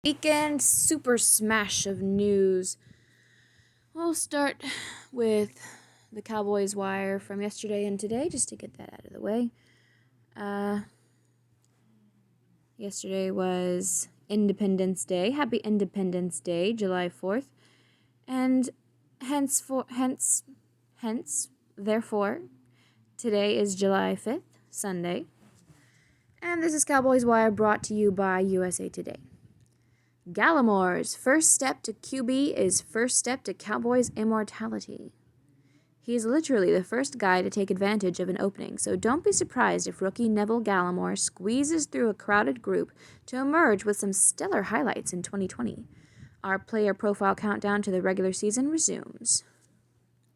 Weekend super smash of news. We'll start with the Cowboys wire from yesterday and today, just to get that out of the way. Yesterday was Independence Day. Happy Independence Day, July 4th. And therefore, today is July 5th, Sunday. And this is Cowboys Wire brought to you by USA Today. Gallimore's first step to QB is first step to Cowboys immortality. He's literally the first guy to take advantage of an opening, so don't be surprised if rookie Neville Gallimore squeezes through a crowded group to emerge with some stellar highlights in 2020. Our player profile countdown to the regular season resumes.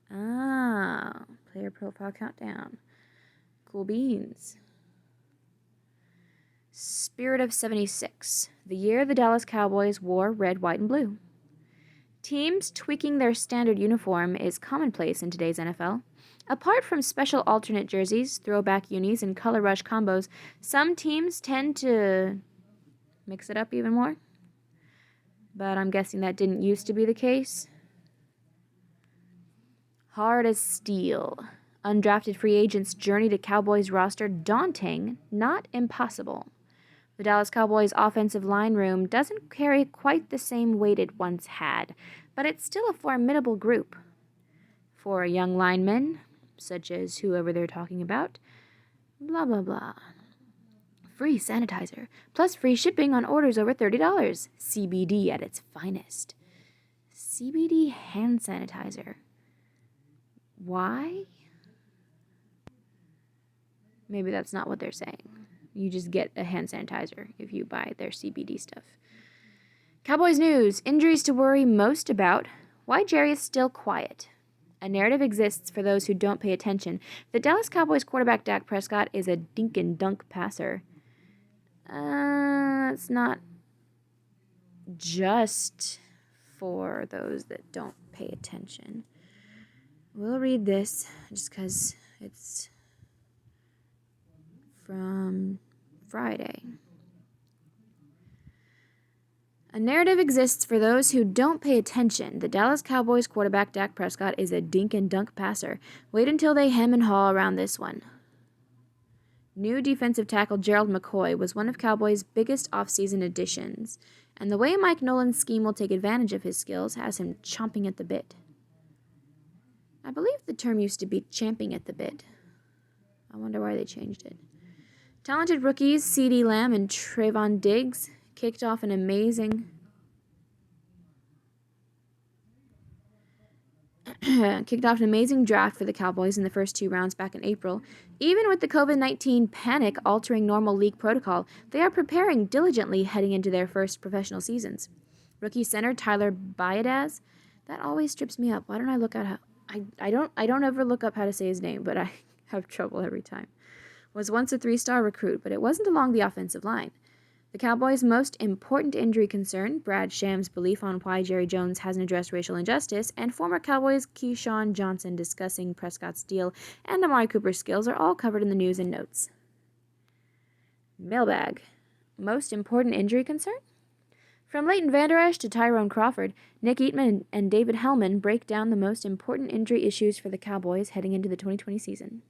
Player profile countdown. Cool beans. Spirit of 76, the year the Dallas Cowboys wore red, white, and blue. Teams tweaking their standard uniform is commonplace in today's NFL. Apart from special alternate jerseys, throwback unis, and color rush combos, some teams tend to mix it up even more. But I'm guessing that didn't used to be the case. Hard as steel. Undrafted free agents' journey to Cowboys roster daunting, not impossible. The Dallas Cowboys' offensive line room doesn't carry quite the same weight it once had, but it's still a formidable group. For a young lineman, such as whoever they're talking about, blah, blah, blah. Free sanitizer, plus free shipping on orders over $30. CBD at its finest. CBD hand sanitizer. Why? Maybe that's not what they're saying. You just get a hand sanitizer if you buy their CBD stuff. Cowboys news. Injuries to worry most about. Why Jerry is still quiet. A narrative exists for those who don't pay attention. The Dallas Cowboys quarterback Dak Prescott is a dink and dunk passer. It's not just for those that don't pay attention. We'll read this just because it's from Friday. A narrative exists for those who don't pay attention. The Dallas Cowboys quarterback Dak Prescott is a dink and dunk passer. Wait until they hem and haw around this one. New defensive tackle Gerald McCoy was one of Cowboys' biggest offseason additions, and the way Mike Nolan's scheme will take advantage of his skills has him chomping at the bit. I believe the term used to be champing at the bit. I wonder why they changed it. Talented rookies CeeDee Lamb and Trevon Diggs kicked off an amazing draft for the Cowboys in the first two rounds back in April. Even with the COVID-19 panic altering normal league protocol, they are preparing diligently heading into their first professional seasons. Rookie center Tyler Biadasz, that always trips me up. Why don't I look at how I don't ever look up how to say his name, but I have trouble every time. Was once a 3-star recruit, but it wasn't along the offensive line. The Cowboys' most important injury concern, Brad Sham's belief on why Jerry Jones hasn't addressed racial injustice, and former Cowboys Keyshawn Johnson discussing Prescott's deal and Amari Cooper's skills are all covered in the news and notes. Mailbag. Most important injury concern? From Leighton Vander Esch to Tyrone Crawford, Nick Eatman and David Hellman break down the most important injury issues for the Cowboys heading into the 2020 season.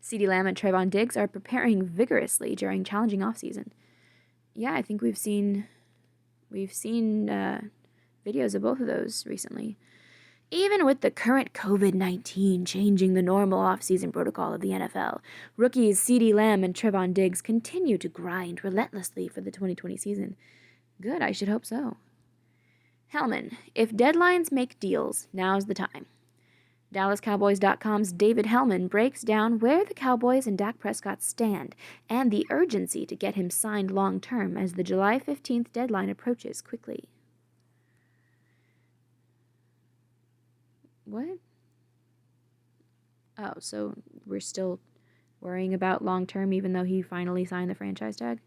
CeeDee Lamb and Trevon Diggs are preparing vigorously during challenging offseason. Yeah, I think we've seen videos of both of those recently. Even with the current COVID-19 changing the normal offseason protocol of the NFL, rookies CeeDee Lamb and Trevon Diggs continue to grind relentlessly for the 2020 season. Good, I should hope so. Hellman, if deadlines make deals, now's the time. DallasCowboys.com's David Hellman breaks down where the Cowboys and Dak Prescott stand and the urgency to get him signed long-term as the July 15th deadline approaches quickly. What? Oh, so we're still worrying about long-term even though he finally signed the franchise tag?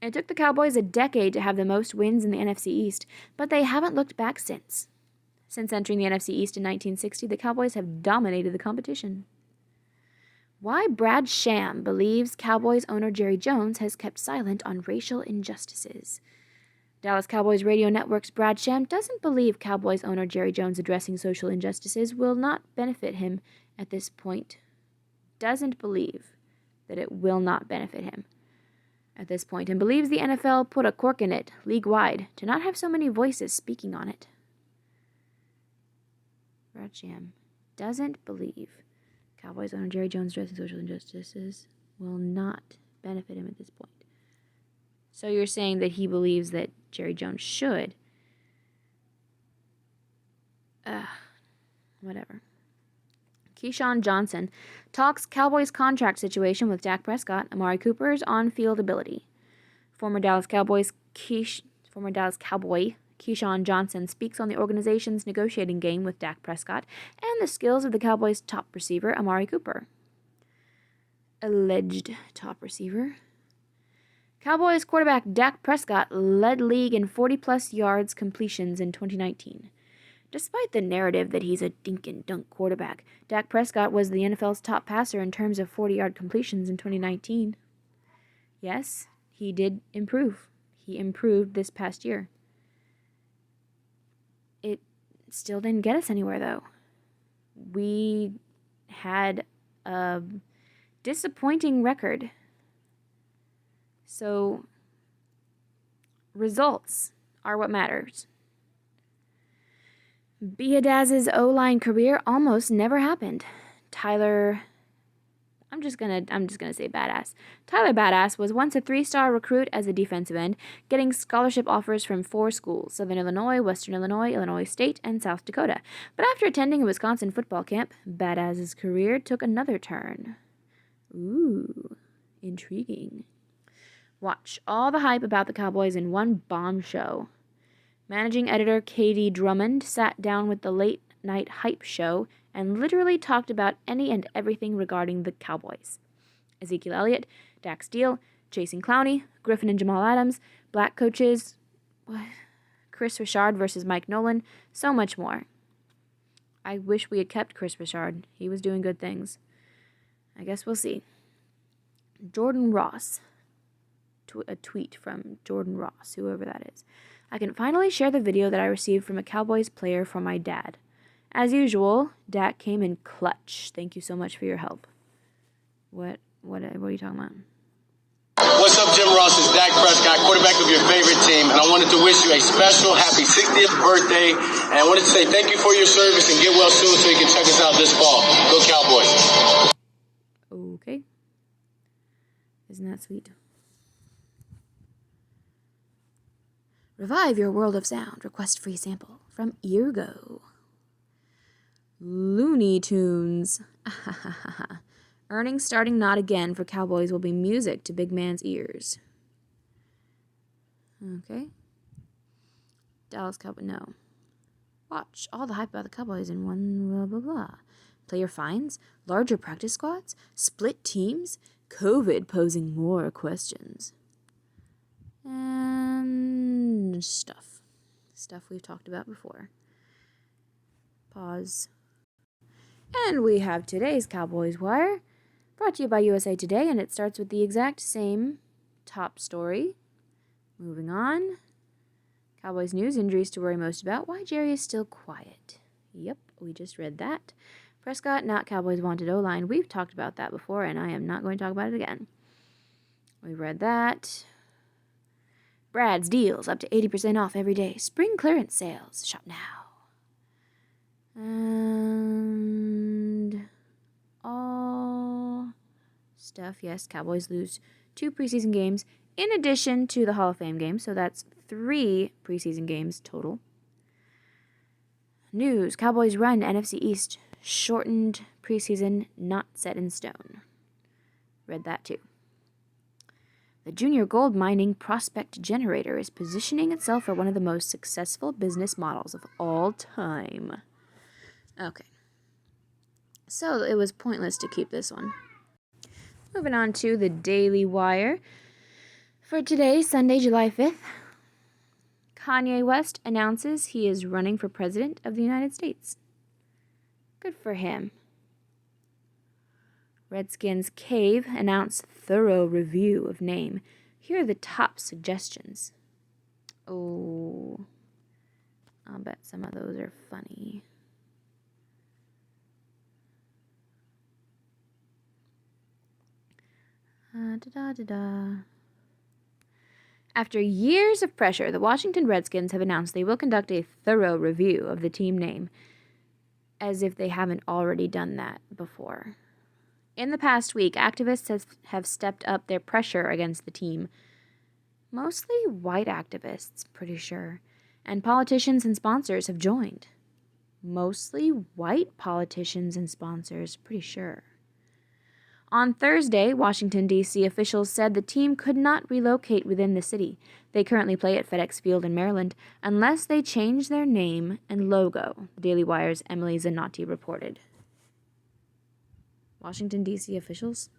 It took the Cowboys a decade to have the most wins in the NFC East, but they haven't looked back since. Since entering the NFC East in 1960, the Cowboys have dominated the competition. Why Brad Sham believes Cowboys owner Jerry Jones has kept silent on racial injustices. Dallas Cowboys Radio Network's Brad Sham doesn't believe Cowboys owner Jerry Jones addressing social injustices will not benefit him at this point. Doesn't believe that it will not benefit him at this point, and believes the NFL put a cork in it, league-wide, to not have so many voices speaking on it. Brad Sham doesn't believe Cowboys owner Jerry Jones addressing social injustices will not benefit him at this point. So you're saying that he believes that Jerry Jones should. Whatever. Keyshawn Johnson talks Cowboys contract situation with Dak Prescott, Amari Cooper's on-field ability. Former Dallas Cowboy Keyshawn Johnson speaks on the organization's negotiating game with Dak Prescott and the skills of the Cowboys' top receiver, Amari Cooper. Alleged top receiver. Cowboys quarterback Dak Prescott led league in 40-plus yards completions in 2019. Despite the narrative that he's a dink-and-dunk quarterback, Dak Prescott was the NFL's top passer in terms of 40-yard completions in 2019. Yes, he did improve. He improved this past year. It still didn't get us anywhere, though. We had a disappointing record. So, results are what matters. Biadaz's O-line career almost never happened. I'm just gonna say Badass. Tyler Badass was once a 3-star recruit as a defensive end, getting scholarship offers from 4 schools: Southern Illinois, Western Illinois, Illinois State, and South Dakota. But after attending a Wisconsin football camp, Badass's career took another turn. Ooh, intriguing. Watch all the hype about the Cowboys in one bomb show. Managing editor Katie Drummond sat down with the Late Night Hype show and literally talked about any and everything regarding the Cowboys. Ezekiel Elliott, Dax Steele, Jason Clowney, Griffin and Jamal Adams, black coaches, Chris Richard versus Mike Nolan, so much more. I wish we had kept Chris Richard. He was doing good things. I guess we'll see. Jordan Ross. A tweet from Jordan Ross, whoever that is. I can finally share the video that I received from a Cowboys player for my dad. As usual, Dak came in clutch. Thank you so much for your help. What are you talking about? What's up, Jim Ross? It's Dak Prescott, quarterback of your favorite team, and I wanted to wish you a special happy 60th birthday, and I wanted to say thank you for your service and get well soon so you can check us out this fall. Go Cowboys. Okay. Isn't that sweet? Revive your world of sound. Request free sample from Eargo. Looney Tunes. Earnings starting not again for Cowboys will be music to big man's ears. Okay. Dallas Cowboys. No. Watch all the hype about the Cowboys in one blah blah blah. Player fines, larger practice squads, split teams, COVID posing more questions. And stuff we've talked about before. Pause. And we have today's Cowboys Wire, brought to you by USA Today, and it starts with the exact same top story. Moving on. Cowboys news, injuries to worry most about, why Jerry is still quiet. Yep, we just read that. Prescott, not Cowboys wanted O-line. We've talked about that before, and I am not going to talk about it again. We read that. Brad's deals up to 80% off every day. Spring clearance sales. Shop now. And all stuff. Yes, Cowboys lose 2 preseason games in addition to the Hall of Fame game. So that's 3 preseason games total. News. Cowboys run NFC East. Shortened preseason not set in stone. Read that too. The junior gold mining prospect generator is positioning itself for one of the most successful business models of all time. Okay. So it was pointless to keep this one. Moving on to the Daily Wire. For today, Sunday, July 5th, Kanye West announces he is running for president of the United States. Good for him. Redskins Cave announced thorough review of name. Here are the top suggestions. Oh, I'll bet some of those are funny. After years of pressure, the Washington Redskins have announced they will conduct a thorough review of the team name, as if they haven't already done that before. In the past week, activists have stepped up their pressure against the team. Mostly white activists, pretty sure. And politicians and sponsors have joined. Mostly white politicians and sponsors, pretty sure. On Thursday, Washington, D.C. officials said the team could not relocate within the city. They currently play at FedEx Field in Maryland unless they change their name and logo, the Daily Wire's Emily Zanotti reported. Washington, D.C. officials?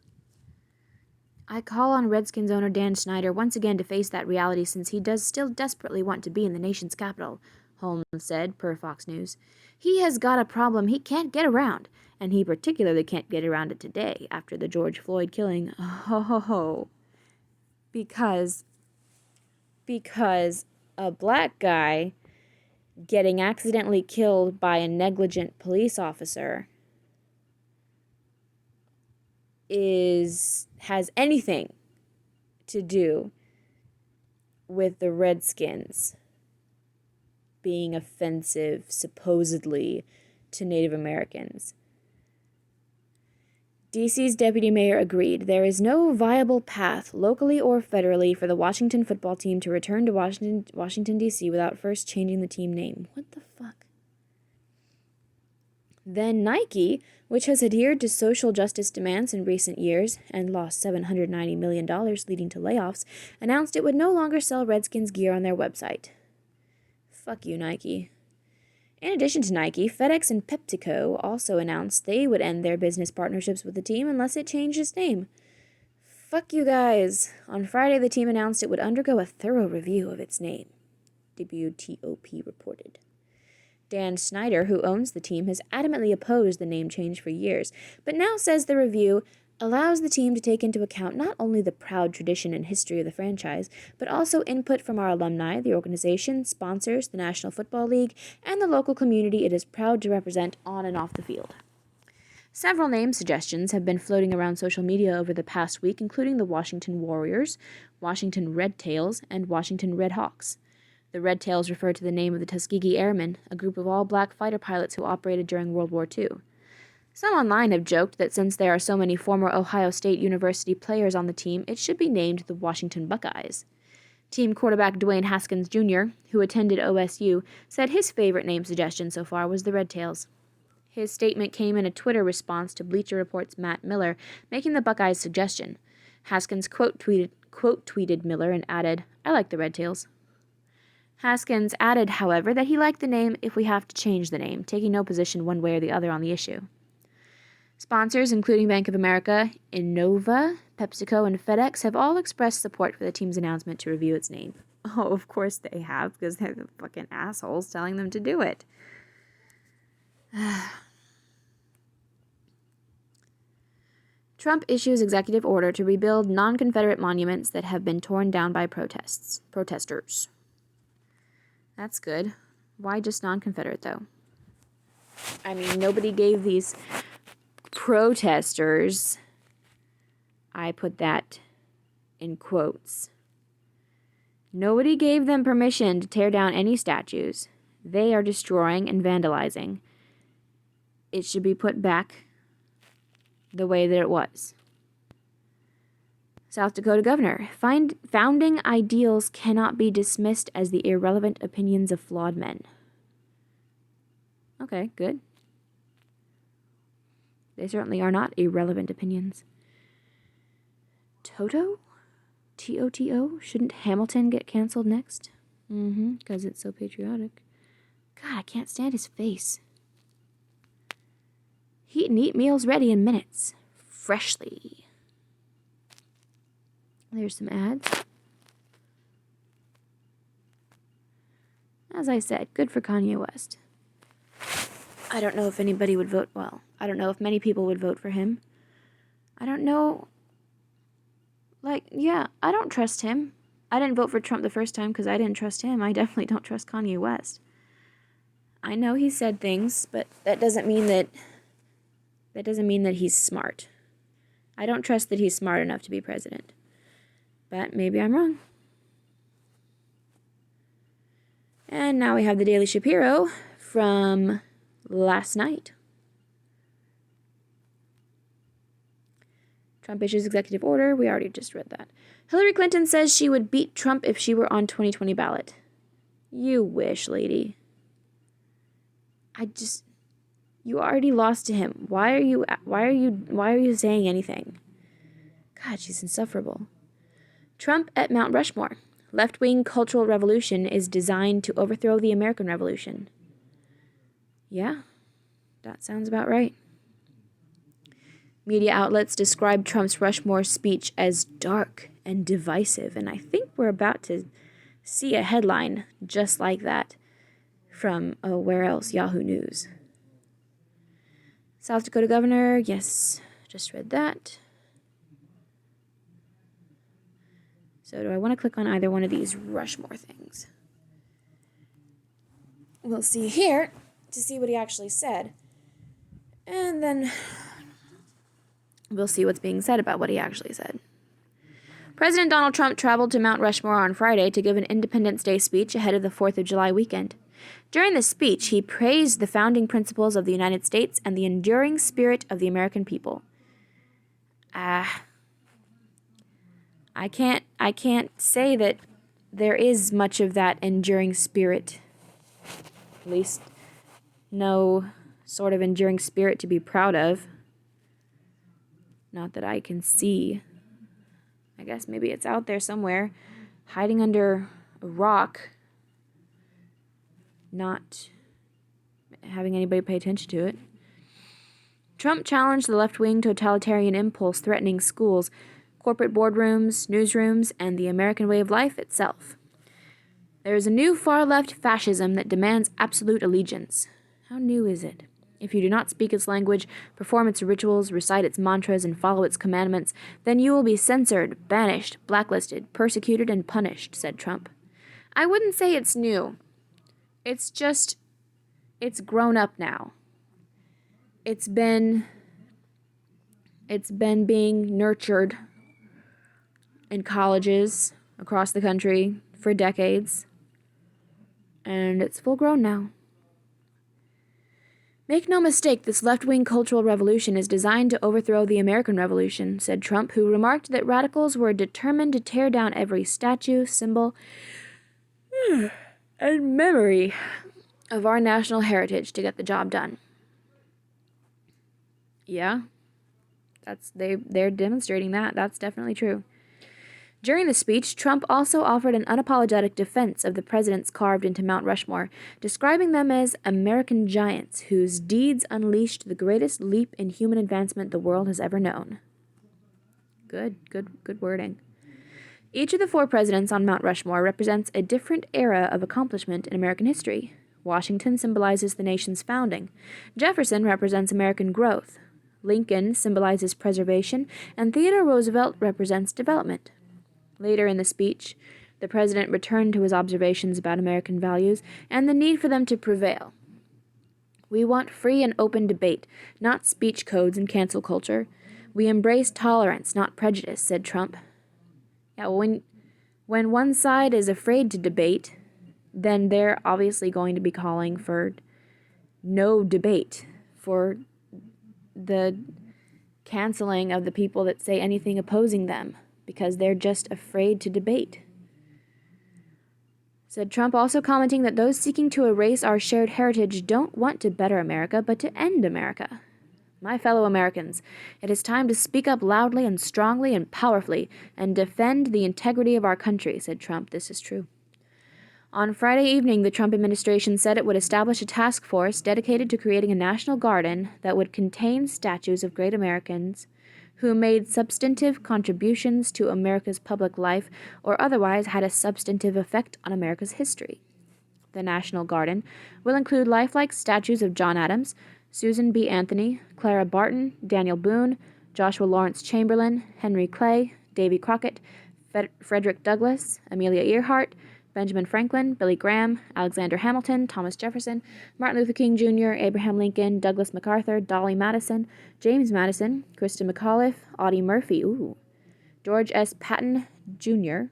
I call on Redskins owner Dan Snyder once again to face that reality since he does still desperately want to be in the nation's capital, Holmes said, per Fox News. He has got a problem he can't get around, and he particularly can't get around it today after the George Floyd killing. Because a black guy getting accidentally killed by a negligent police officer has anything to do with the Redskins being offensive, supposedly, to Native Americans. DC's deputy mayor agreed there is no viable path, locally or federally, for the Washington football team to return to Washington, D.C. without first changing the team name. What the fuck? Then Nike, which has adhered to social justice demands in recent years and lost $790 million leading to layoffs, announced it would no longer sell Redskins gear on their website. Fuck you, Nike. In addition to Nike, FedEx and PepsiCo also announced they would end their business partnerships with the team unless it changed its name. Fuck you guys. On Friday, the team announced it would undergo a thorough review of its name, WTOP reported. Dan Snyder, who owns the team, has adamantly opposed the name change for years, but now says the review allows the team to take into account not only the proud tradition and history of the franchise, but also input from our alumni, the organization, sponsors, the National Football League, and the local community it is proud to represent on and off the field. Several name suggestions have been floating around social media over the past week, including the Washington Warriors, Washington Red Tails, and Washington Red Hawks. The Red Tails refer to the name of the Tuskegee Airmen, a group of all-black fighter pilots who operated during World War II. Some online have joked that since there are so many former Ohio State University players on the team, it should be named the Washington Buckeyes. Team quarterback Dwayne Haskins Jr., who attended OSU, said his favorite name suggestion so far was the Red Tails. His statement came in a Twitter response to Bleacher Report's Matt Miller, making the Buckeyes' suggestion. Haskins quote tweeted Miller and added, "I like the Red Tails." Haskins added, however, that he liked the name if we have to change the name, taking no position one way or the other on the issue. Sponsors, including Bank of America, Innova, PepsiCo, and FedEx, have all expressed support for the team's announcement to review its name. Oh, of course they have, because they're the fucking assholes telling them to do it. Trump issues executive order to rebuild non-Confederate monuments that have been torn down by protesters. That's good. Why just non-Confederate, though? I mean, nobody gave these protesters, I put that in quotes, nobody gave them permission to tear down any statues. They are destroying and vandalizing. It should be put back the way that it was. South Dakota governor, founding ideals cannot be dismissed as the irrelevant opinions of flawed men. Okay, good. They certainly are not irrelevant opinions. Toto? T-O-T-O? Shouldn't Hamilton get canceled next? Because it's so patriotic. God, I can't stand his face. Heat and eat meals ready in minutes. Freshly. There's some ads. As I said, good for Kanye West. I don't know if anybody would vote, well, I don't know if many people would vote for him. I don't know. Yeah, I don't trust him. I didn't vote for Trump the first time because I didn't trust him. I definitely don't trust Kanye West. I know he said things, but that doesn't mean that he's smart. I don't trust that he's smart enough to be president. But maybe I'm wrong. And now we have the Daily Shapiro from last night. Trump issues executive order. We already just read that. Hillary Clinton says she would beat Trump if she were on 2020 ballot. You wish, lady. You already lost to him. Why are you saying anything? God, she's insufferable. Trump at Mount Rushmore. Left-wing cultural revolution is designed to overthrow the American Revolution. Yeah, that sounds about right. Media outlets describe Trump's Rushmore speech as dark and divisive, and I think we're about to see a headline just like that from, where else? Yahoo News. South Dakota governor, yes, just read that. So do I want to click on either one of these Rushmore things? We'll see here to see what he actually said. And then we'll see what's being said about what he actually said. President Donald Trump traveled to Mount Rushmore on Friday to give an Independence Day speech ahead of the 4th of July weekend. During the speech, he praised the founding principles of the United States and the enduring spirit of the American people. I can't say that there is much of that enduring spirit. At least no sort of enduring spirit to be proud of. Not that I can see. I guess maybe it's out there somewhere, hiding under a rock, not having anybody pay attention to it. Trump challenged the left-wing totalitarian impulse threatening schools, corporate boardrooms, newsrooms, and the American way of life itself. There is a new far-left fascism that demands absolute allegiance. How new is it? If you do not speak its language, perform its rituals, recite its mantras, and follow its commandments, then you will be censored, banished, blacklisted, persecuted, and punished, said Trump. I wouldn't say it's new. It's grown up now. It's been being nurtured in colleges across the country for decades, and it's full grown now. Make no mistake, this left-wing cultural revolution is designed to overthrow the American Revolution, said Trump, who remarked that radicals were determined to tear down every statue, symbol, and memory of our national heritage to get the job done. Yeah, they're demonstrating that. That's definitely true. During the speech, Trump also offered an unapologetic defense of the presidents carved into Mount Rushmore, describing them as American giants whose deeds unleashed the greatest leap in human advancement the world has ever known. Good wording. Each of the 4 presidents on Mount Rushmore represents a different era of accomplishment in American history. Washington symbolizes the nation's founding. Jefferson represents American growth. Lincoln symbolizes preservation, and Theodore Roosevelt represents development. Later in the speech, the president returned to his observations about American values and the need for them to prevail. We want free and open debate, not speech codes and cancel culture. We embrace tolerance, not prejudice, said Trump. Yeah, when one side is afraid to debate, then they're obviously going to be calling for no debate, for the canceling of the people that say anything opposing them, because they're just afraid to debate. Said Trump, also commenting that those seeking to erase our shared heritage don't want to better America, but to end America. My fellow Americans, it is time to speak up loudly and strongly and powerfully and defend the integrity of our country, said Trump. This is true. On Friday evening, the Trump administration said it would establish a task force dedicated to creating a national garden that would contain statues of great Americans who made substantive contributions to America's public life or otherwise had a substantive effect on America's history. The National Garden will include lifelike statues of John Adams, Susan B. Anthony, Clara Barton, Daniel Boone, Joshua Lawrence Chamberlain, Henry Clay, Davy Crockett, Frederick Douglass, Amelia Earhart, Benjamin Franklin, Billy Graham, Alexander Hamilton, Thomas Jefferson, Martin Luther King Jr., Abraham Lincoln, Douglas MacArthur, Dolly Madison, James Madison, Kristen McAuliffe, Audie Murphy, George S. Patton Jr.,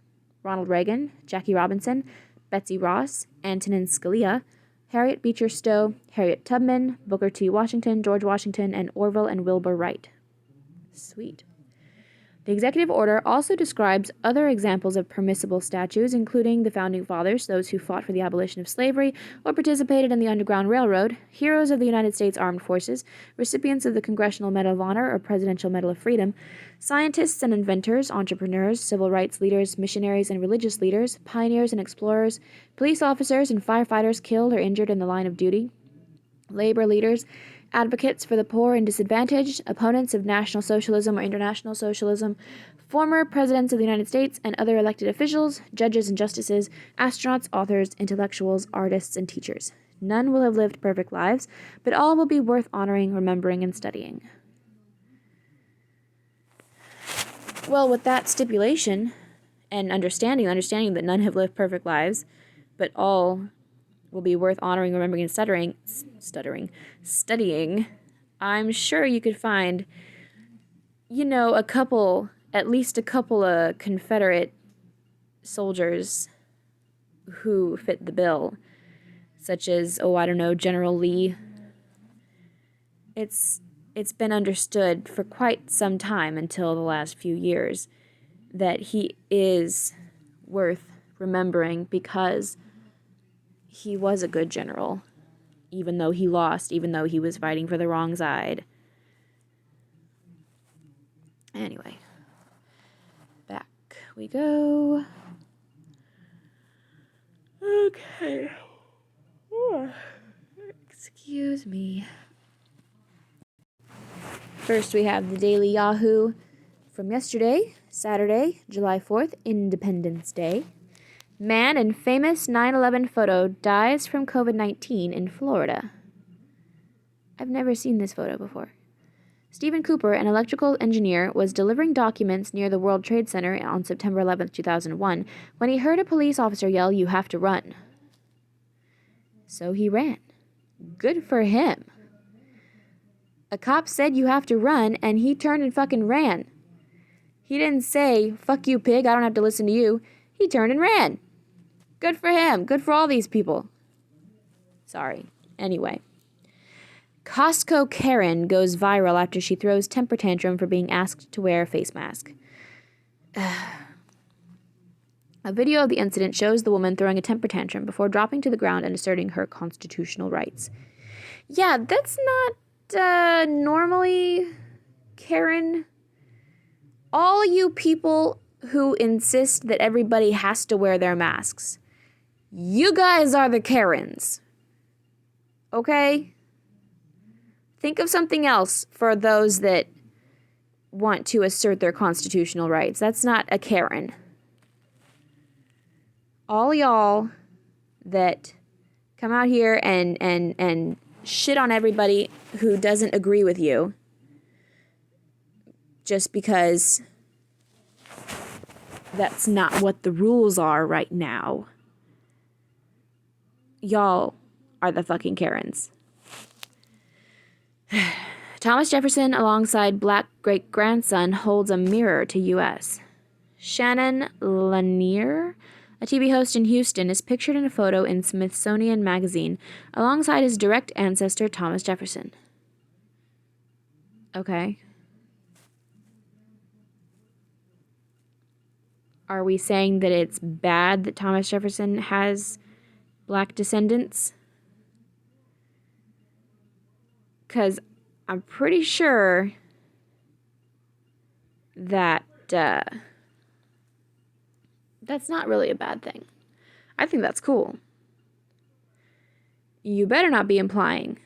Ronald Reagan, Jackie Robinson, Betsy Ross, Antonin Scalia, Harriet Beecher Stowe, Harriet Tubman, Booker T. Washington, George Washington, and Orville and Wilbur Wright. Sweet. The executive order also describes other examples of permissible statutes, including the Founding Fathers, those who fought for the abolition of slavery or participated in the Underground Railroad, heroes of the United States Armed Forces, recipients of the Congressional Medal of Honor or Presidential Medal of Freedom, scientists and inventors, entrepreneurs, civil rights leaders, missionaries and religious leaders, pioneers and explorers, police officers and firefighters killed or injured in the line of duty, labor leaders, advocates for the poor and disadvantaged, opponents of National Socialism or International Socialism, former presidents of the United States and other elected officials, judges and justices, astronauts, authors, intellectuals, artists, and teachers. None will have lived perfect lives, but all will be worth honoring, remembering, and studying. Well, with that stipulation and understanding that none have lived perfect lives, but all will be worth honoring, remembering, and studying, I'm sure you could find, at least a couple of Confederate soldiers who fit the bill, such as, General Lee. It's been understood for quite some time until the last few years that he is worth remembering because he was a good general, even though he lost, even though he was fighting for the wrong side. Anyway, back we go. Okay. Excuse me. First, we have the Daily Yahoo from yesterday, Saturday, July 4th, Independence Day. Man in famous 9/11 photo dies from COVID-19 in Florida. I've never seen this photo before. Stephen Cooper, an electrical engineer, was delivering documents near the World Trade Center on September 11, 2001, when he heard a police officer yell, "You have to run." So he ran. Good for him. A cop said you have to run, and he turned and fucking ran. He didn't say, "Fuck you, pig, I don't have to listen to you." He turned and ran. Good for him. Good for all these people. Sorry. Anyway. Costco Karen goes viral after she throws temper tantrum for being asked to wear a face mask. A video of the incident shows the woman throwing a temper tantrum before dropping to the ground and asserting her constitutional rights. Yeah, that's not normally Karen. All you people who insist that everybody has to wear their masks, you guys are the Karens. Okay? Think of something else for those that want to assert their constitutional rights. That's not a Karen. All y'all that come out here and shit on everybody who doesn't agree with you just because that's not what the rules are right now. Y'all are the fucking Karens. Thomas Jefferson, alongside Black great-grandson, holds a mirror to U.S. Shannon Lanier, a TV host in Houston, is pictured in a photo in Smithsonian Magazine alongside his direct ancestor, Thomas Jefferson. Okay. Are we saying that it's bad that Thomas Jefferson has Black descendants? Because I'm pretty sure that that's not really a bad thing. I think that's cool. You better not be implying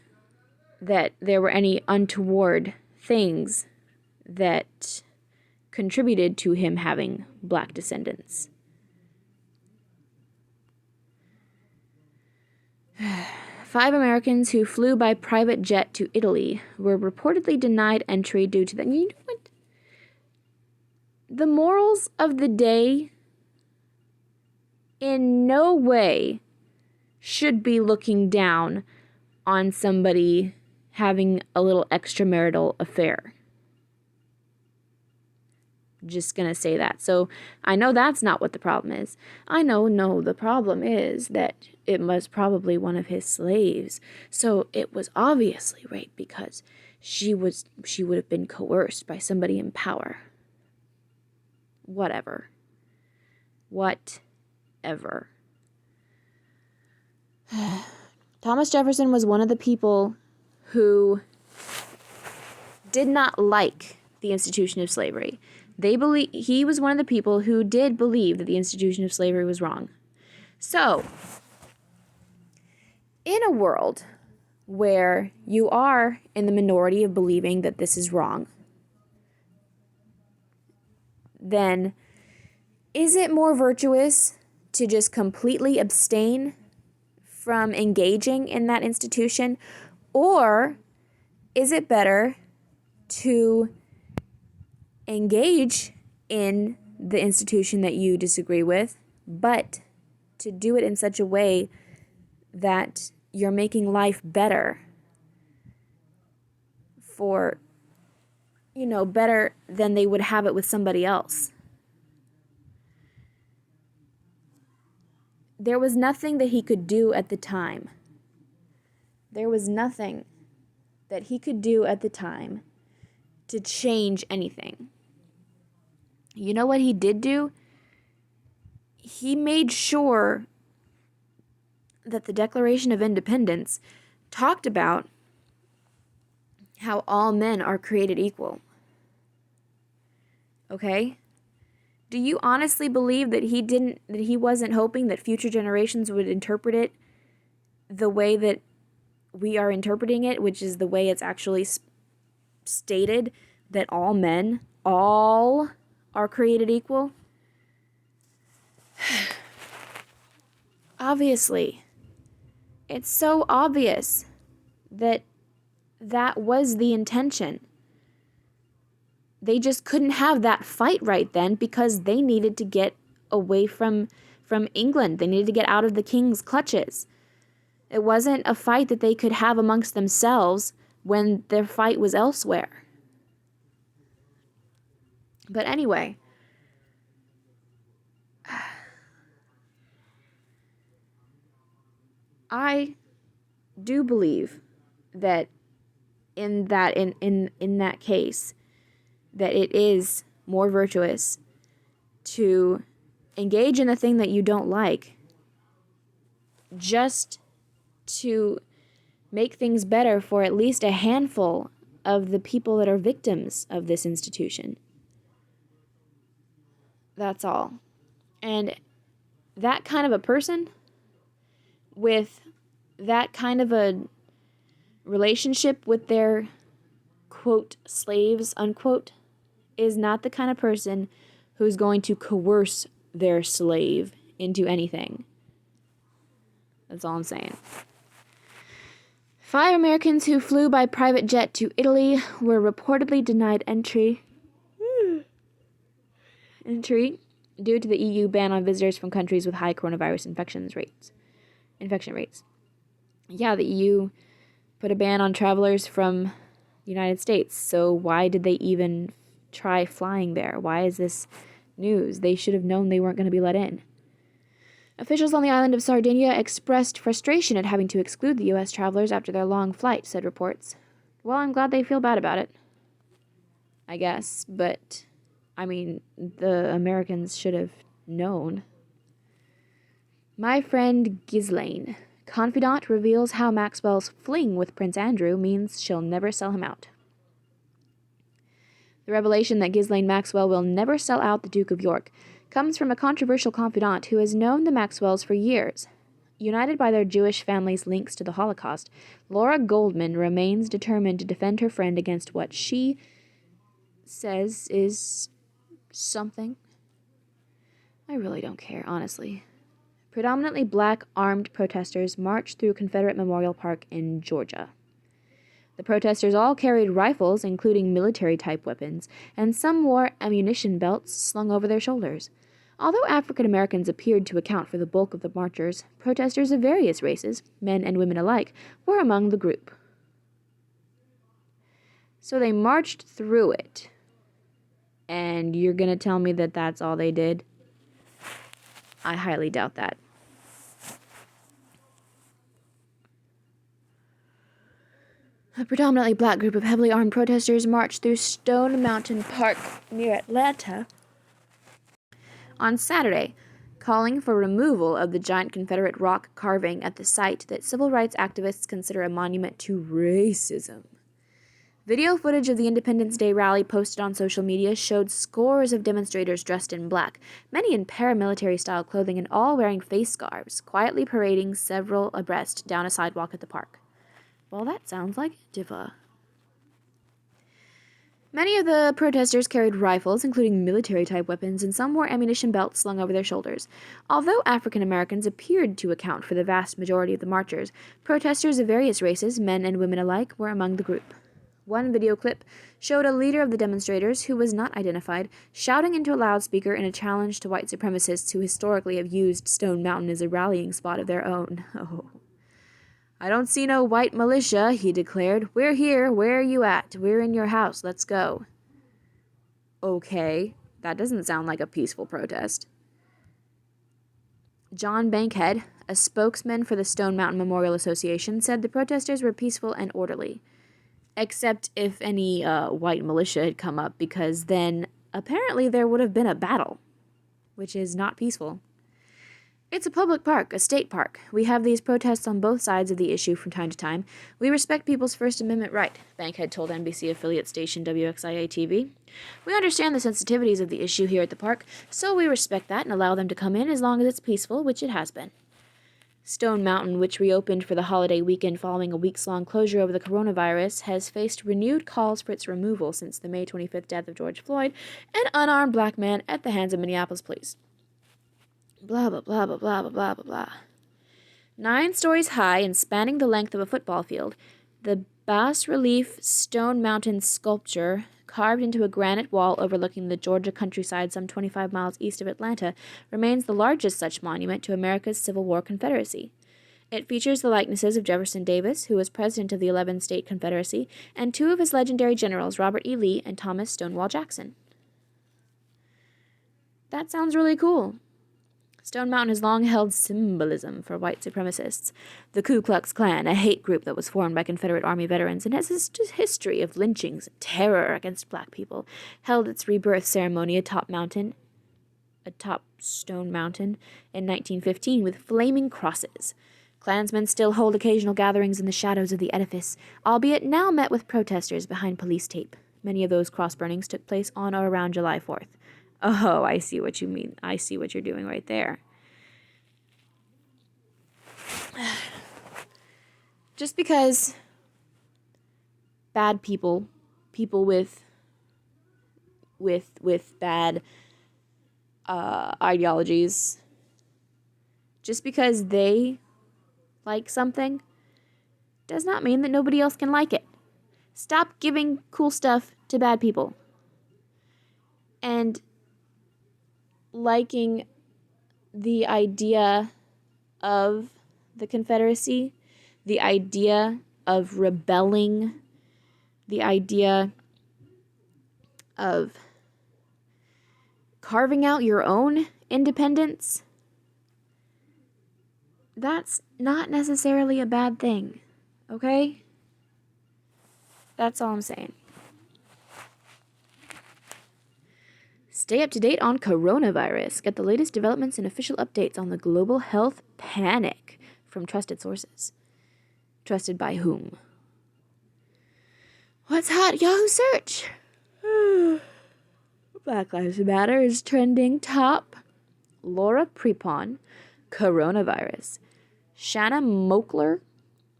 that there were any untoward things that contributed to him having Black descendants. 5 Americans who flew by private jet to Italy were reportedly denied entry due to the... You know what? the morals of the day in no way should be looking down on somebody having a little extramarital affair. Just gonna say that. So I know that's not what the problem is. I know, no, the problem is that it was probably one of his slaves. So it was obviously rape because she would have been coerced by somebody in power. Whatever. Thomas Jefferson was one of the people who did not like the institution of slavery. He was one of the people who did believe that the institution of slavery was wrong. So, in a world where you are in the minority of believing that this is wrong, then is it more virtuous to just completely abstain from engaging in that institution, or is it better to engage in the institution that you disagree with, but to do it in such a way that you're making life better for, better than they would have it with somebody else? There was nothing that he could do at the time. There was nothing that he could do at the time to change anything. You know what he did do? He made sure that the Declaration of Independence talked about how all men are created equal. Okay? Do you honestly believe that he wasn't hoping that future generations would interpret it the way that we are interpreting it, which is the way it's actually stated, that all men, all are created equal? Obviously. It's so obvious that that was the intention. They just couldn't have that fight right then because they needed to get away from England. They needed to get out of the king's clutches. It wasn't a fight that they could have amongst themselves when their fight was elsewhere. But anyway, I do believe that in that case, that it is more virtuous to engage in the thing that you don't like just to make things better for at least a handful of the people that are victims of this institution. That's all. And that kind of a person with that kind of a relationship with their, quote, slaves, unquote, is not the kind of person who's going to coerce their slave into anything. That's all I'm saying. 5 Americans who flew by private jet to Italy were reportedly denied entry due to the EU ban on visitors from countries with high coronavirus infection rates. Yeah, the EU put a ban on travelers from the United States. So why did they even try flying there? Why is this news? They should have known they weren't going to be let in. Officials on the island of Sardinia expressed frustration at having to exclude the U.S. travelers after their long flight, said reports. Well, I'm glad they feel bad about it, I guess, but, I mean, the Americans should have known. My friend Ghislaine, confidant, reveals how Maxwell's fling with Prince Andrew means she'll never sell him out. The revelation that Ghislaine Maxwell will never sell out the Duke of York comes from a controversial confidant who has known the Maxwells for years. United by their Jewish family's links to the Holocaust, Laura Goldman remains determined to defend her friend against what she says is something. I really don't care, honestly. Predominantly black armed protesters marched through Confederate Memorial Park in Georgia. The protesters all carried rifles, including military-type weapons, and some wore ammunition belts slung over their shoulders. Although African Americans appeared to account for the bulk of the marchers, protesters of various races, men and women alike, were among the group. So they marched through it. And you're going to tell me that that's all they did? I highly doubt that. A predominantly black group of heavily armed protesters marched through Stone Mountain Park near Atlanta on Saturday, calling for removal of the giant Confederate rock carving at the site that civil rights activists consider a monument to racism. Video footage of the Independence Day rally posted on social media showed scores of demonstrators dressed in black, many in paramilitary-style clothing and all wearing face scarves, quietly parading several abreast down a sidewalk at the park. Well, that sounds like Antifa. Many of the protesters carried rifles, including military-type weapons, and some wore ammunition belts slung over their shoulders. Although African Americans appeared to account for the vast majority of the marchers, protesters of various races, men and women alike, were among the group. One video clip showed a leader of the demonstrators, who was not identified, shouting into a loudspeaker in a challenge to white supremacists who historically have used Stone Mountain as a rallying spot of their own. Oh. "I don't see no white militia," he declared. "We're here. Where are you at? We're in your house. Let's go." Okay, that doesn't sound like a peaceful protest. John Bankhead, a spokesman for the Stone Mountain Memorial Association, said the protesters were peaceful and orderly. Except if any white militia had come up, because then apparently there would have been a battle, which is not peaceful. "It's a public park, a state park. We have these protests on both sides of the issue from time to time. We respect people's First Amendment right," Bankhead told NBC affiliate station WXIA-TV. "We understand the sensitivities of the issue here at the park, so we respect that and allow them to come in as long as it's peaceful, which it has been." Stone Mountain, which reopened for the holiday weekend following a weeks-long closure over the coronavirus, has faced renewed calls for its removal since the May 25th death of George Floyd, an unarmed black man at the hands of Minneapolis police. Blah, blah, blah, blah, blah, blah, blah, blah, blah. 9 stories high and spanning the length of a football field, the bas-relief Stone Mountain sculpture, carved into a granite wall overlooking the Georgia countryside some 25 miles east of Atlanta, remains the largest such monument to America's Civil War Confederacy. It features the likenesses of Jefferson Davis, who was president of the 11-state Confederacy, and 2 of his legendary generals, Robert E. Lee and Thomas Stonewall Jackson. That sounds really cool. Stone Mountain has long held symbolism for white supremacists. The Ku Klux Klan, a hate group that was formed by Confederate Army veterans and has a history of lynchings and terror against black people, held its rebirth ceremony atop Stone Mountain in 1915 with flaming crosses. Klansmen still hold occasional gatherings in the shadows of the edifice, albeit now met with protesters behind police tape. Many of those cross burnings took place on or around July 4th. Oh, I see what you mean. I see what you're doing right there. Just because bad people with bad ideologies, just because they like something, does not mean that nobody else can like it. Stop giving cool stuff to bad people. And liking the idea of the Confederacy, the idea of rebelling, the idea of carving out your own independence, that's not necessarily a bad thing, okay? That's all I'm saying. Stay up to date on coronavirus. Get the latest developments and official updates on the global health panic from trusted sources. Trusted by whom? What's hot? Yahoo search. Black Lives Matter is trending top. Laura Prepon, coronavirus. Shanna Mokler,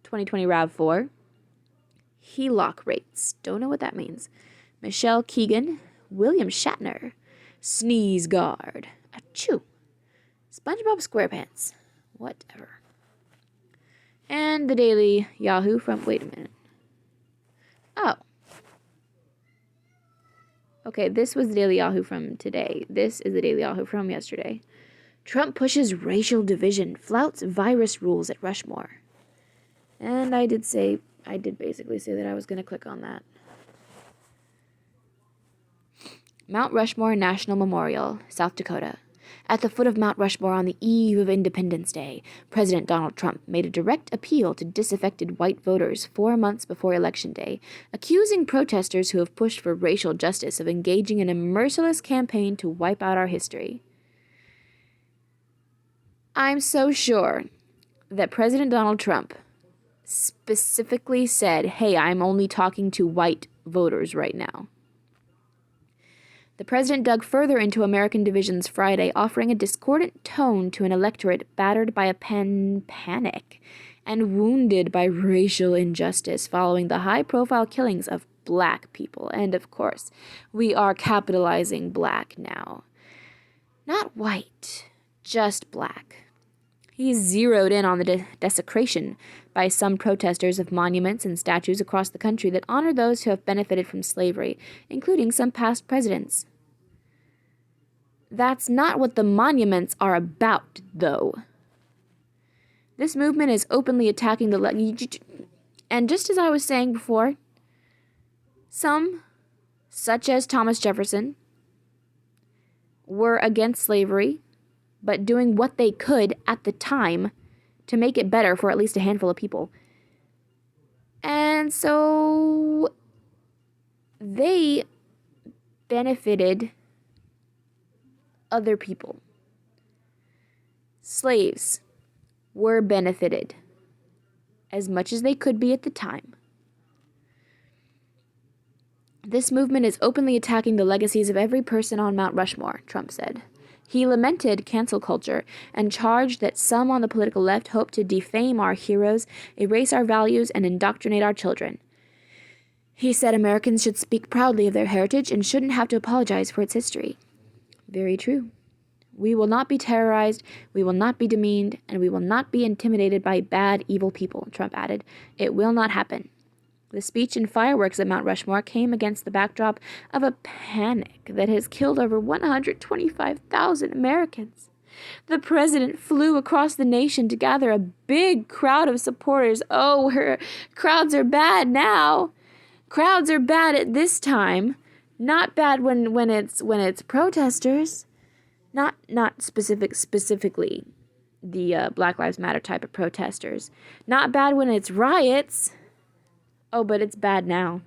2020 RAV4. HELOC rates. Don't know what that means. Michelle Keegan, William Shatner. Sneeze guard. Achoo. SpongeBob SquarePants. Whatever. And the Daily Yahoo from, wait a minute. Oh. Okay, this was the Daily Yahoo from today. This is the Daily Yahoo from yesterday. Trump pushes racial division, flouts virus rules at Rushmore. And I did basically say that I was going to click on that. Mount Rushmore National Memorial, South Dakota. At the foot of Mount Rushmore on the eve of Independence Day, President Donald Trump made a direct appeal to disaffected white voters 4 months before Election Day, accusing protesters who have pushed for racial justice of engaging in a merciless campaign to wipe out our history. I'm so sure that President Donald Trump specifically said, hey, I'm only talking to white voters right now. The president dug further into American divisions Friday, offering a discordant tone to an electorate battered by a panic and wounded by racial injustice following the high-profile killings of black people. And, of course, we are capitalizing black now. Not white, just black. He zeroed in on the desecration by some protesters of monuments and statues across the country that honor those who have benefited from slavery, including some past presidents. That's not what the monuments are about, though. This movement is openly attacking and just as I was saying before, some, such as Thomas Jefferson, were against slavery, but doing what they could at the time to make it better for at least a handful of people. And so they benefited other people. Slaves were benefited as much as they could be at the time. This movement is openly attacking the legacies of every person on Mount Rushmore, Trump said. He lamented cancel culture and charged that some on the political left hope to defame our heroes, erase our values, and indoctrinate our children. He said Americans should speak proudly of their heritage and shouldn't have to apologize for its history. Very true. We will not be terrorized, we will not be demeaned, and we will not be intimidated by bad, evil people, Trump added. It will not happen. The speech and fireworks at Mount Rushmore came against the backdrop of a panic that has killed over 125,000 Americans. The president flew across the nation to gather a big crowd of supporters. Oh, crowds are bad now. Crowds are bad at this time. Not bad when it's protesters. Not specifically the Black Lives Matter type of protesters. Not bad when it's riots. Oh, but it's bad now.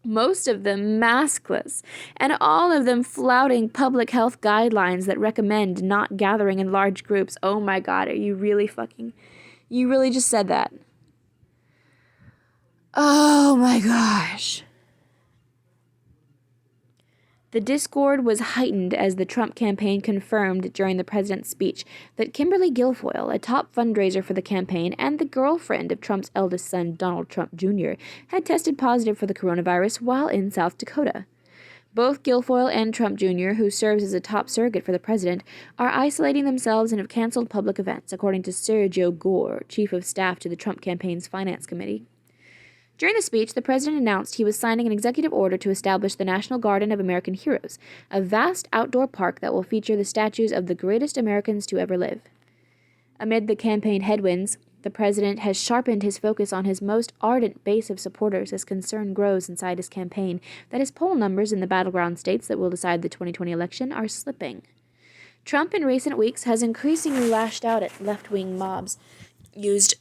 Most of them maskless, and all of them flouting public health guidelines that recommend not gathering in large groups. Oh my God, are you really just said that? Oh my gosh. The discord was heightened as the Trump campaign confirmed during the president's speech that Kimberly Guilfoyle, a top fundraiser for the campaign and the girlfriend of Trump's eldest son, Donald Trump Jr., had tested positive for the coronavirus while in South Dakota. Both Guilfoyle and Trump Jr., who serves as a top surrogate for the president, are isolating themselves and have canceled public events, according to Sergio Gore, chief of staff to the Trump campaign's finance committee. During the speech, the president announced he was signing an executive order to establish the National Garden of American Heroes, a vast outdoor park that will feature the statues of the greatest Americans to ever live. Amid the campaign headwinds, the president has sharpened his focus on his most ardent base of supporters as concern grows inside his campaign that his poll numbers in the battleground states that will decide the 2020 election are slipping. Trump in recent weeks has increasingly lashed out at left-wing mobs, used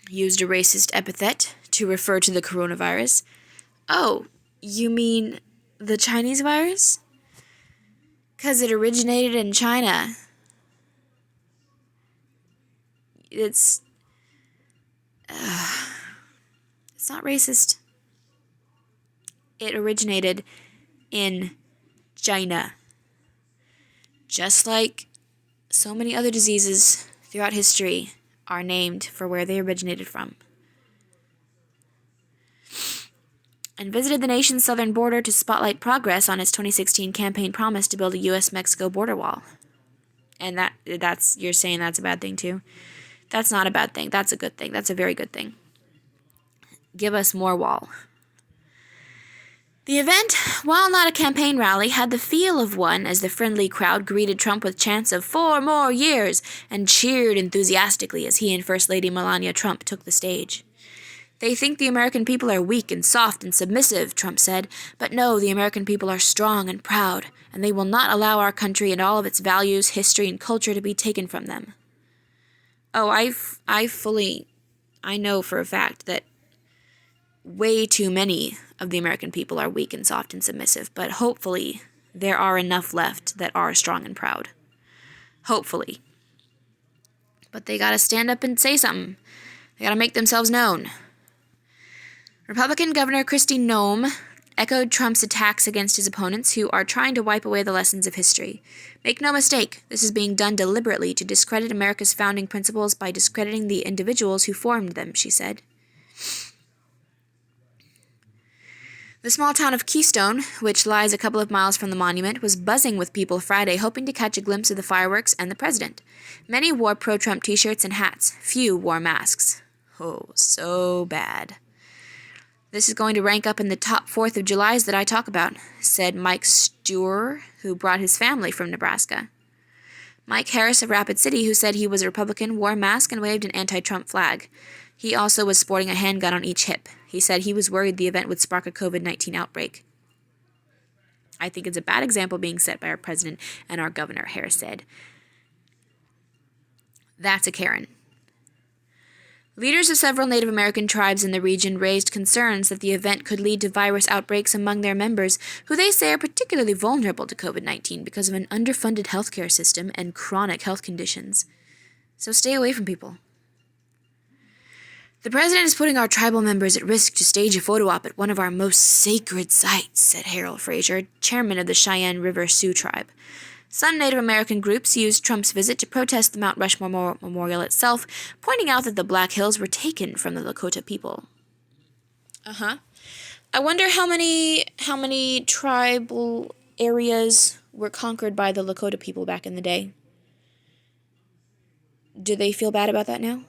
a racist epithet to refer to the coronavirus. Oh, you mean the Chinese virus? 'Cause it originated in China. It's not racist. It originated in China. Just like so many other diseases throughout history are named for where they originated from. And visited the nation's southern border to spotlight progress on its 2016 campaign promise to build a U.S.-Mexico border wall. And that's you're saying that's a bad thing too? That's not a bad thing. That's a good thing. That's a very good thing. Give us more wall. The event, while not a campaign rally, had the feel of one as the friendly crowd greeted Trump with chants of 4 more years and cheered enthusiastically as he and First Lady Melania Trump took the stage. They think the American people are weak and soft and submissive, Trump said, but no, the American people are strong and proud, and they will not allow our country and all of its values, history, and culture to be taken from them. Oh, I know for a fact that way too many of the American people are weak and soft and submissive, but hopefully there are enough left that are strong and proud. Hopefully. But they gotta stand up and say something. They gotta make themselves known. Republican Governor Kristi Noem echoed Trump's attacks against his opponents who are trying to wipe away the lessons of history. Make no mistake, this is being done deliberately to discredit America's founding principles by discrediting the individuals who formed them, she said. The small town of Keystone, which lies a couple of miles from the monument, was buzzing with people Friday hoping to catch a glimpse of the fireworks and the president. Many wore pro-Trump t-shirts and hats. Few wore masks. Oh, so bad. This is going to rank up in the top 4th of Julys that I talk about, said Mike Steuer, who brought his family from Nebraska. Mike Harris of Rapid City, who said he was a Republican, wore a mask and waved an anti-Trump flag. He also was sporting a handgun on each hip. He said he was worried the event would spark a COVID-19 outbreak. I think it's a bad example being set by our president and our governor, Harris said. That's a Karen. Leaders of several Native American tribes in the region raised concerns that the event could lead to virus outbreaks among their members, who they say are particularly vulnerable to COVID-19 because of an underfunded healthcare system and chronic health conditions. So stay away from people. The president is putting our tribal members at risk to stage a photo op at one of our most sacred sites, said Harold Frazier, chairman of the Cheyenne River Sioux tribe. Some Native American groups used Trump's visit to protest the Mount Rushmore Memorial itself, pointing out that the Black Hills were taken from the Lakota people. I wonder how many tribal areas were conquered by the Lakota people back in the day. Do they feel bad about that now?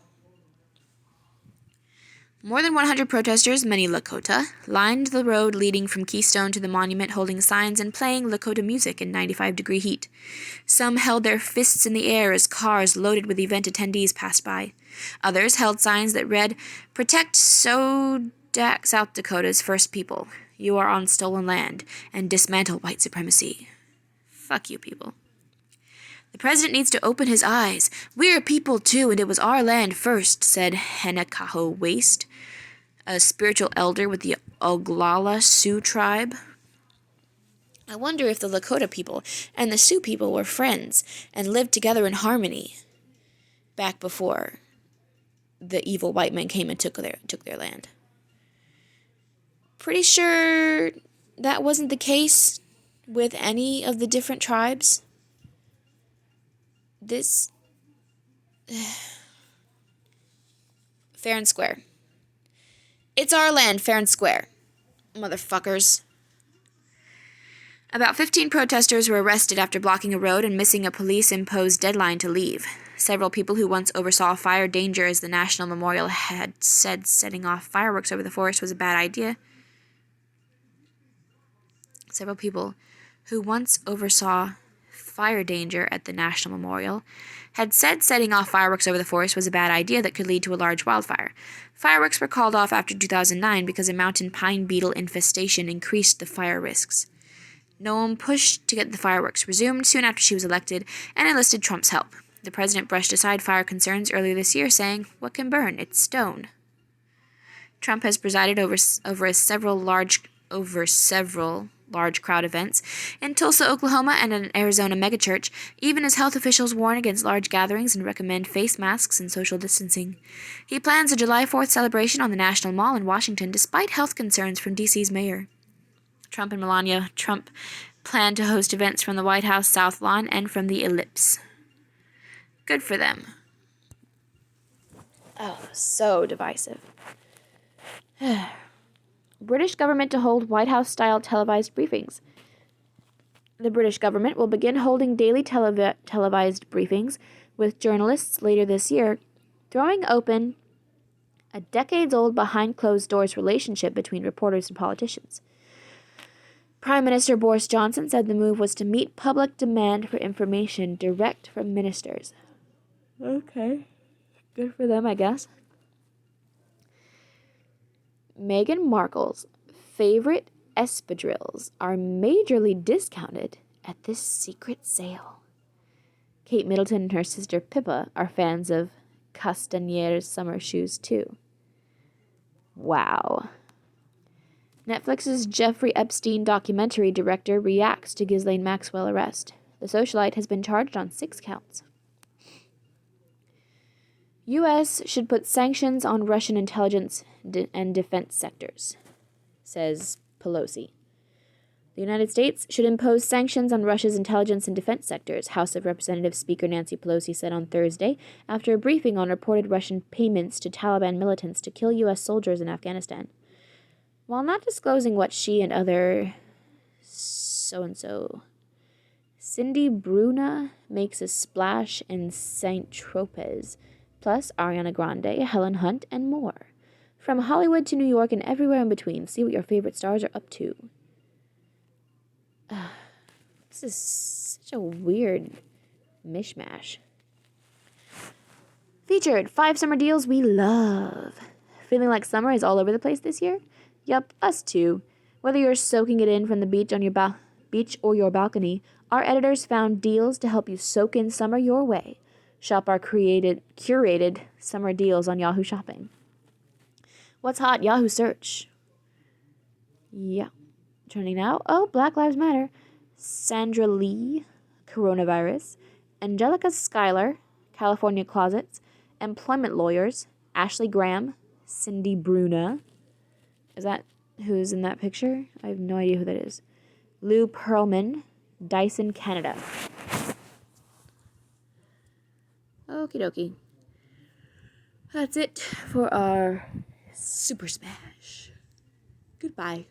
More than 100 protesters, many Lakota, lined the road leading from Keystone to the monument holding signs and playing Lakota music in 95-degree heat. Some held their fists in the air as cars loaded with event attendees passed by. Others held signs that read, "Protect South Dakota's first people. You are on stolen land, and dismantle white supremacy." Fuck you, people. The president needs to open his eyes. We're people too, and it was our land first, said Henekaho Waste, a spiritual elder with the Oglala Sioux tribe. I wonder if the Lakota people and the Sioux people were friends and lived together in harmony back before the evil white men came and took their land. Pretty sure that wasn't the case with any of the different tribes. This fair and square. It's our land, fair and square, motherfuckers. About 15 protesters were arrested after blocking a road and missing a police-imposed deadline to leave. Several people who once oversaw fire danger as the National Memorial had said setting off fireworks over the forest was a bad idea. Several people who once oversaw fire danger at the National Memorial had said setting off fireworks over the forest was a bad idea that could lead to a large wildfire. Fireworks were called off after 2009 because a mountain pine beetle infestation increased the fire risks. Noem pushed to get the fireworks resumed soon after she was elected and enlisted Trump's help. The president brushed aside fire concerns earlier this year, saying, "What can burn? It's stone." Trump has presided over several large crowd events in Tulsa, Oklahoma, and an Arizona megachurch, even as health officials warn against large gatherings and recommend face masks and social distancing. He plans a July 4th celebration on the National Mall in Washington, despite health concerns from D.C.'s mayor. Trump and Melania Trump plan to host events from the White House South Lawn and from the Ellipse. Good for them. Oh, so divisive. British government to hold White House-style televised briefings. The British government will begin holding daily televised briefings with journalists later this year, throwing open a decades-old behind-closed-doors relationship between reporters and politicians. Prime Minister Boris Johnson said the move was to meet public demand for information direct from ministers. Okay. Good for them, I guess. Meghan Markle's favorite espadrilles are majorly discounted at this secret sale. Kate Middleton and her sister Pippa are fans of Castanier's summer shoes too. Wow. Netflix's Jeffrey Epstein documentary director reacts to Ghislaine Maxwell arrest. The socialite has been charged on 6 counts. U.S. should put sanctions on Russian intelligence and defense sectors, says Pelosi. The United States should impose sanctions on Russia's intelligence and defense sectors, House of Representatives Speaker Nancy Pelosi said on Thursday after a briefing on reported Russian payments to Taliban militants to kill U.S. soldiers in Afghanistan. While not disclosing what she and other so-and-so, Cindy Bruna makes a splash in St. Tropez, plus Ariana Grande, Helen Hunt, and more. From Hollywood to New York and everywhere in between, see what your favorite stars are up to. This is such a weird mishmash. Featured 5 summer deals we love. Feeling like summer is all over the place this year? Yup, us too. Whether you're soaking it in from the beach on your beach or your balcony, our editors found deals to help you soak in summer your way. Shop our curated summer deals on Yahoo Shopping. What's hot? Yahoo search. Yeah. Trending now. Oh, Black Lives Matter. Sandra Lee, coronavirus. Angelica Schuyler, California closets. Employment lawyers. Ashley Graham. Cindy Bruna. Is that who's in that picture? I have no idea who that is. Lou Pearlman, Dyson, Canada. Okie dokie. That's it for our Super Smash. Goodbye.